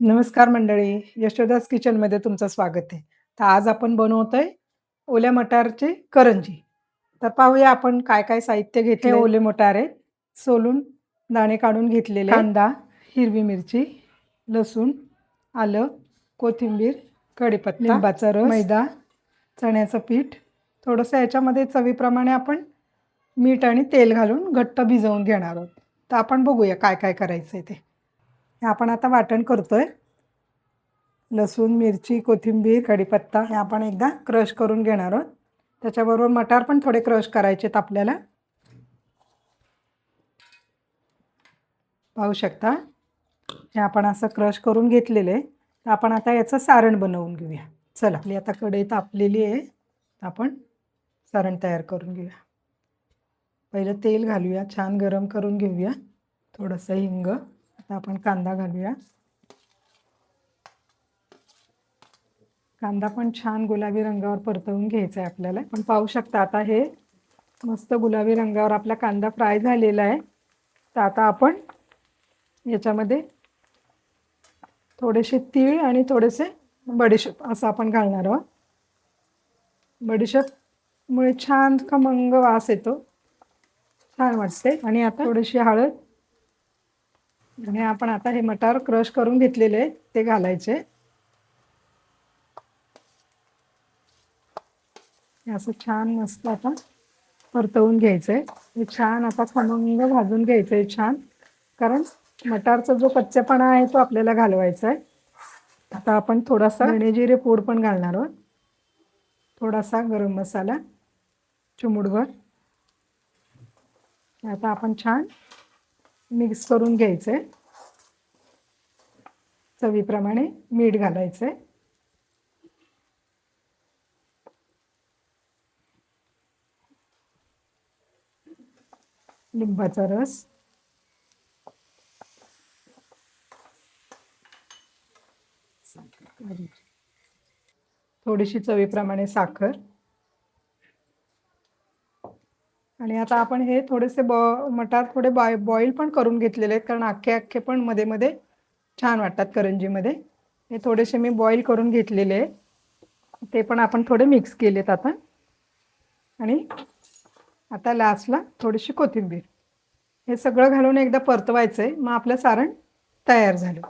नमस्कार मंडळी, यशोदास किचनमध्ये तुमचं स्वागत आहे. तर आज आपण बनवतोय ओल्या मटारची करंजी. तर पाहूया आपण काय-काय साहित्य घेतले. हे ओले मटार आहेत, सोलून दाणे काढून घेतलेले. कांदा, हिरवी मिरची, लसूण, आलं, कोथिंबीर, कढीपत्ता, लिंबाचा रस, मैदा, चण्याचं पीठ, थोडंसं याच्यामध्ये चवीप्रमाणे आपण मीठ आणि तेल घालून घट्ट भिजवून घेणार आहोत. तर आपण बघूया काय-काय करायचंय ते. हे आपण आता वाटण करतोय. लसूण, मिरची, कोथिंबीर, कढीपत्ता हे आपण एकदा क्रश करून घेणार आहोत. त्याच्याबरोबर मटार पण थोडे क्रश करायचेत आपल्याला. पाहू शकता हे आपण असं क्रश करून घेतलेलं आहे. तर आपण आता याचं सारण बनवून घेऊया. चला, आपली आता कढई तापलेली आहे. आपण सारण तयार करून घेऊया. पहिलं तेल घालूया, छान गरम करून घेऊया. थोडंसं हिंग. आता आपण कांदा घालूया. कांदा पण छान गुलाबी रंगावर परतवून घ्यायचा आहे आपल्याला. पण पाहू शकता आता हे मस्त गुलाबी रंगावर आपला कांदा फ्राय झालेला आहे. तर आता आपण याच्यामध्ये थोडेसे तीळ आणि थोडेसे बडीशेप असं आपण घालणार आहोत. बडीशेपमुळे छान खमंग वास येतो, छान वाटते. आणि आता थोडीशी हळद आणि आपण आता हे मटार क्रश करून घेतलेले आहे ते घालायचे. असं छान मस्त आता परतवून घ्यायचंय. हे छान आता खमंग भाजून घ्यायचंय छान, कारण मटारचा जो कच्चेपणा आहे तो आपल्याला घालवायचा आहे. आता आपण थोडासा धणे जिरे पूड पण घालणार आहोत. थोडासा गरम मसाला, चिमूटभर. आता आपण छान मिक्स करून घ्यायचंय. चवीप्रमाणे मीठ घालायचंय. लिंबाचा रस, थोडीशी चवीप्रमाणे साखर. आणि आता आपण हे थोडेसे मटार थोडे बॉईल पण करून घेतलेले आहेत, कारण अख्खे अख्खे पण मध्ये मध्ये छान वाटतात करंजीमध्ये. हे थोडेसे मी बॉईल करून घेतलेले आहे, ते पण आपण थोडे मिक्स केलेत आता. आणि आता लास्टला थोडीशी कोथिंबीर. हे सगळं घालून एकदा परतवायचं आहे, मग आपलं सारण तयार झालं.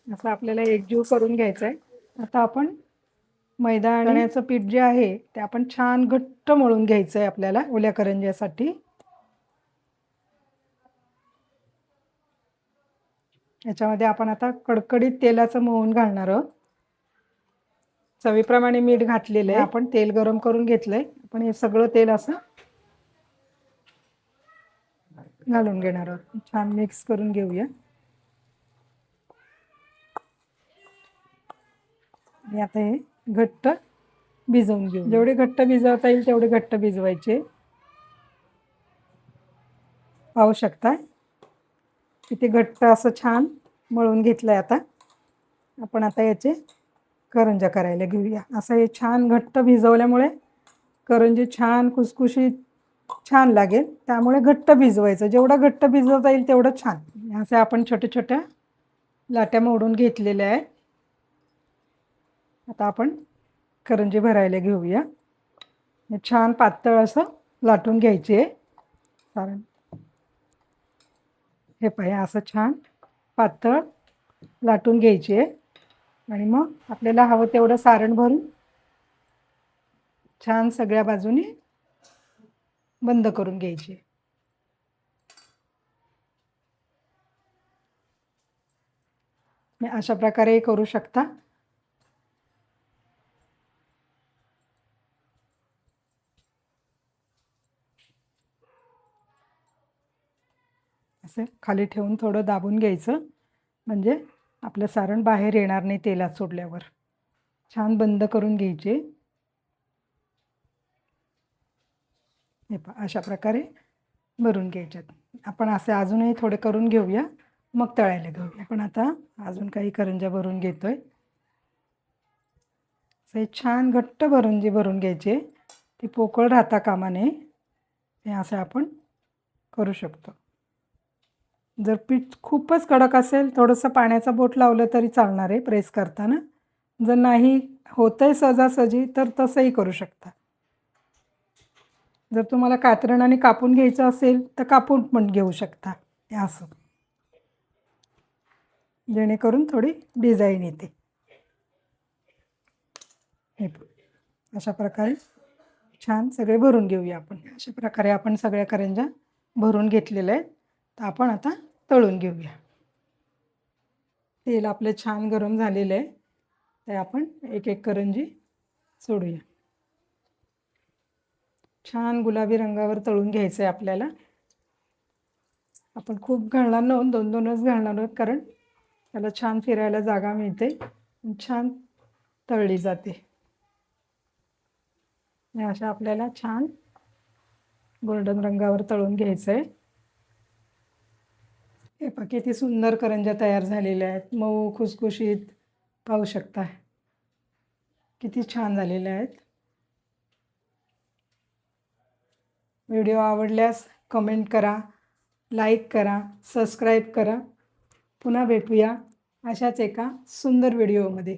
असं आपल्याला एकजीव करून घ्यायचं आहे. आता आपण मैदा आणि चण्याचं पीठ जे आहे ते आपण छान घट्ट मळून घ्यायचं आहे आपल्याला ओल्या करंज्यासाठी. याच्यामध्ये आपण आता कडकडीत तेलाचं मोहन घालणार आहोत. चवीप्रमाणे मीठ घातलेलं आहे. आपण तेल गरम करून घेतलंय. आपण हे सगळं तेल असं घालून घेणार आहोत. छान मिक्स करून घेऊया. आणि आता हे घट्ट भिजवून घेऊ. जेवढे घट्ट भिजवता येईल तेवढे घट्ट भिजवायचे. पाहू शकता किती घट्ट असं छान मळून घेतलंय. आता आपण आता याचे करंज्या करायला घेऊया. असं हे छान घट्ट भिजवल्यामुळे करंजी छान खुसखुशीत छान लागेल. त्यामुळे घट्ट भिजवायचं, जेवढं घट्ट भिजवता येईल तेवढं छान. असे आपण छोट्या छोट्या लाट्या मोडून घेतलेल्या आहेत. आता आपण करंजी भरायला घेऊया. छान पातळ असं लाटून घ्यायचे सारण. हे पाहिजे असं छान पातळ लाटून घ्यायचे. आणि मग आपल्याला हवं तेवढं सारण भरून छान सगळ्या बाजूनी बंद करून घ्यायचे. अशा प्रकारे करू शकता. असं खाली ठेवून थोडं दाबून घ्यायचं, म्हणजे आपलं सारण बाहेर येणार नाही तेलात सोडल्यावर. छान बंद करून घ्यायचे. हे पहा अशा प्रकारे भरून घ्यायच्यात. आपण असे अजूनही थोडे करून घेऊया, मग तळायला घेऊया. आपण आता अजून काही करंज्या भरून घेतोय. हे छान घट्ट भरून घ्यायचे, ती पोकळ राहता कामा नये. हे असं आपण करू शकतो. जर पीठ खूपच कडक असेल थोडंसं पाण्याचा बोट लावलं तरी चालणार आहे प्रेस करताना. जर नाही होतंय सहजासहजी तर तसंही करू शकता. जर तुम्हाला कातरणाने कापून घ्यायचं असेल तर कापून पण घेऊ शकता हे असं. जेणेकरून थोडी डिझाईन येते. हे अशा प्रकारे छान सगळे भरून घेऊया आपण. अशा प्रकारे आपण सगळ्या करंज्या भरून घेतलेल्या आहेत. तर आपण आता तळून घेऊया. तेल आपलं छान गरम झालेलं आहे. तर आपण एक एक करंजी सोडूया. छान गुलाबी रंगावर तळून घ्यायचं आहे आपल्याला. आपण खूप घालणार नाही, 2-2च घालणार आहोत कारण त्याला छान फिरायला जागा मिळते. छान तळली जाते. अशा आपल्याला छान गोल्डन रंगावर तळून घ्यायचं आहे. हे पहा किती सुंदर करंज्या तयार झालेल्या आहेत. मऊ खुसखुशीत पाहू शकता. किती छान झालेल्या आहेत. व्हिडिओ आवडल्यास कमेंट करा, लाईक करा, सबस्क्राईब करा. पुन्हा भेटूया अशाच एका सुंदर व्हिडिओमध्ये.